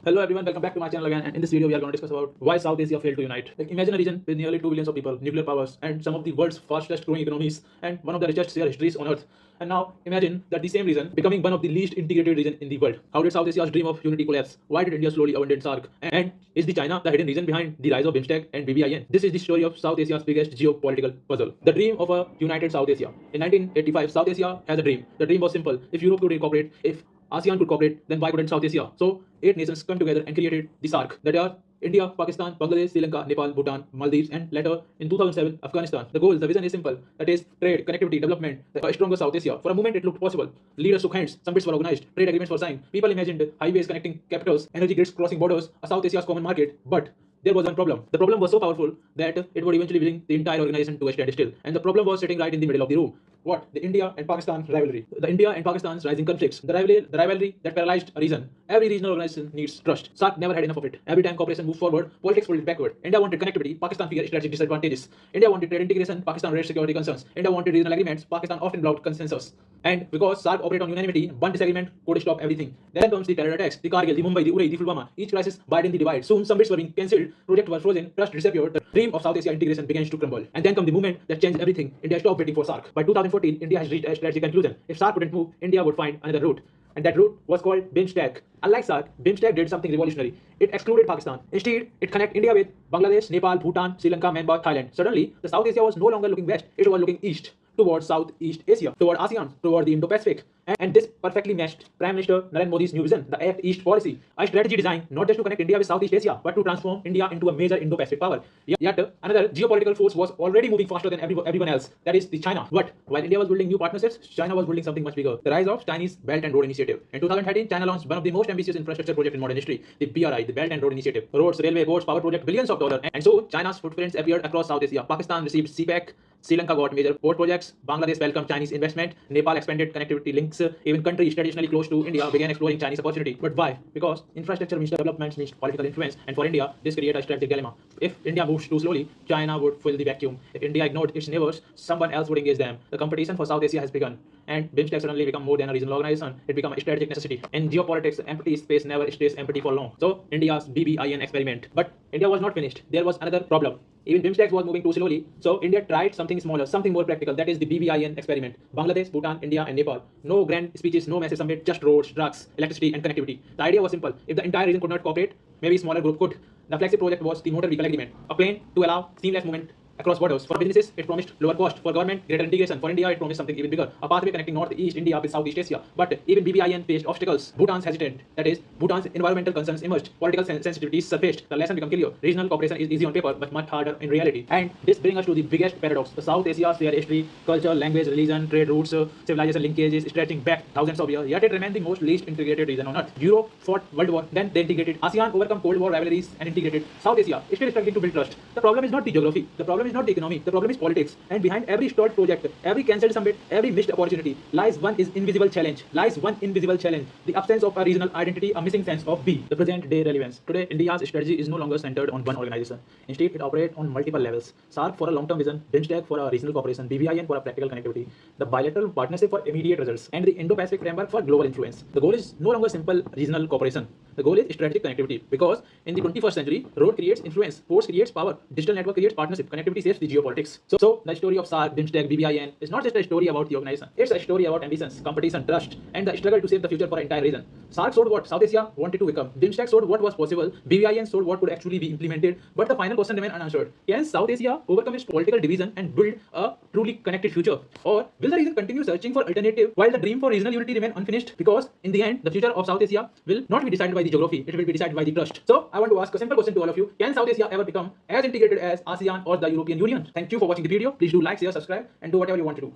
Hello everyone, welcome back to my channel again, and in this video we are going to discuss about why South Asia failed to unite. Like, imagine a region with nearly 2 billion of people, nuclear powers, and some of the world's fastest growing economies, and one of the richest shared histories on earth. And now imagine that the same region becoming one of the least integrated region in the world. How did South Asia's dream of unity collapse? Why did India slowly abandon SAARC? And is the China the hidden reason behind the rise of BIMSTEC and BBIN? This is the story of South Asia's biggest geopolitical puzzle. The dream of a united South Asia. In 1985, South Asia has a dream. The dream was simple. If Europe could incorporate, if ASEAN could cooperate, then why couldn't South Asia? So 8 nations come together and created the SAARC, that are India, Pakistan, Bangladesh, Sri Lanka, Nepal, Bhutan, Maldives, and later in 2007, Afghanistan. The goal, the vision is simple, that is trade, connectivity, development, a stronger South Asia. For a moment it looked possible. Leaders shook hands, summits were organized, trade agreements were signed. People imagined highways connecting capitals, energy grids crossing borders, a South Asia's common market. But there was one problem. The problem was so powerful that it would eventually bring the entire organization to a standstill. And the problem was sitting right in the middle of the room. What? The India and Pakistan rivalry. The India and Pakistan's rising conflicts. The rivalry that paralyzed a region. Every regional organization needs trust. SAARC never had enough of it. Every time cooperation moved forward, politics pulled it backward. India wanted connectivity, Pakistan feared strategic disadvantages. India wanted trade integration, Pakistan raised security concerns. India wanted regional agreements, Pakistan often blocked consensus. And because SAARC operate on unanimity, one disagreement could stop everything. Then comes the terror attacks, the Kargil, the Mumbai, the Uri, the Pulwama. Each crisis widened the divide. Soon summits were being cancelled, projects were frozen, trust disappeared. The dream of South Asia integration began to crumble. And then come the movement that changed everything. India stopped waiting for SAARC. By 2014, India has reached a strategic conclusion. If SAARC couldn't move, India would find another route. And that route was called BIMSTEC. Unlike SAARC, BIMSTEC did something revolutionary. It excluded Pakistan. Instead, it connected India with Bangladesh, Nepal, Bhutan, Sri Lanka, Myanmar, Thailand. Suddenly, the South Asia was no longer looking west, it was looking east, towards Southeast Asia, toward ASEAN, toward the Indo-Pacific. And this perfectly matched Prime Minister Narendra Modi's new vision, the Act East policy, a strategy designed not just to connect India with Southeast Asia, but to transform India into a major Indo-Pacific power. Yet another geopolitical force was already moving faster than everyone else, that is the China. But while India was building new partnerships, China was building something much bigger, the rise of Chinese Belt and Road Initiative. In 2013, China launched one of the most ambitious infrastructure projects in modern history, the BRI, the Belt and Road Initiative. Roads, railway, ports, power project, billions of dollars. And so China's footprints appeared across South Asia. Pakistan received CPEC, Sri Lanka got major port projects, Bangladesh welcomed Chinese investment, Nepal expanded connectivity links, even countries traditionally close to India began exploring Chinese opportunity. But why? Because infrastructure means development means political influence, and for India, this created a strategic dilemma. If India moves too slowly, China would fill the vacuum. If India ignored its neighbors, someone else would engage them. The competition for South Asia has begun, and BIMSTEC suddenly become more than a regional organization. It became a strategic necessity. In geopolitics, empty space never stays empty for long. So India's BBIN experiment. But India was not finished. There was another problem. Even BIMSTEC was moving too slowly, so India tried something smaller, something more practical, that is the BBIN experiment. Bangladesh, Bhutan, India, and Nepal. No grand speeches, no massive summit, just roads, trucks, electricity, and connectivity. The idea was simple. If the entire region could not cooperate, maybe a smaller group could. The flagship project was the motor vehicle agreement, a plane to allow seamless movement across borders. For businesses, it promised lower cost. For government, greater integration. For India, it promised something even bigger, a pathway connecting Northeast India with Southeast Asia. But even BBIN faced obstacles. Bhutan's hesitant, that is, Bhutan's environmental concerns emerged. Political sensitivities surfaced. The lesson became clear. Regional cooperation is easy on paper, but much harder in reality. And this brings us to the biggest paradox. The South Asia shared history, culture, language, religion, trade routes, civilization linkages stretching back thousands of years. Yet it remained the most least integrated region on earth. Europe fought World War, then they integrated. ASEAN overcome Cold War rivalries and integrated. South Asia is still struggling to build trust. The problem is not the geography. The problem is not the economy. The problem is politics. And behind every stalled project, every cancelled summit, every missed opportunity, lies one invisible challenge. The absence of a regional identity, a missing sense of the present day relevance. Today, India's strategy is no longer centered on one organization. Instead, it operates on multiple levels. SAARC for a long-term vision, BIMSTEC for a regional cooperation, BBIN for a practical connectivity, the bilateral partnership for immediate results, and the Indo-Pacific framework for global influence. The goal is no longer simple regional cooperation. The goal is strategic connectivity, because in the 21st century, road creates influence, ports creates power, digital network creates partnership, connectivity shapes the geopolitics. So the story of SAARC, BIMSTEC, BBIN is not just a story about the organization. It's a story about ambitions, competition, trust, and the struggle to save the future for an entire region. SAARC showed what South Asia wanted to become. BIMSTEC showed what was possible. BBIN showed what could actually be implemented. But the final question remains unanswered. Can South Asia overcome its political division and build a truly connected future? Or will the region continue searching for alternative while the dream for regional unity remain unfinished? Because in the end, the future of South Asia will not be decided by the geography. It will be decided by the trust. So I want to ask a simple question to all of you. Can South Asia ever become as integrated as ASEAN or the European Union? Thank you for watching the video. Please do like, share, subscribe, and do whatever you want to do.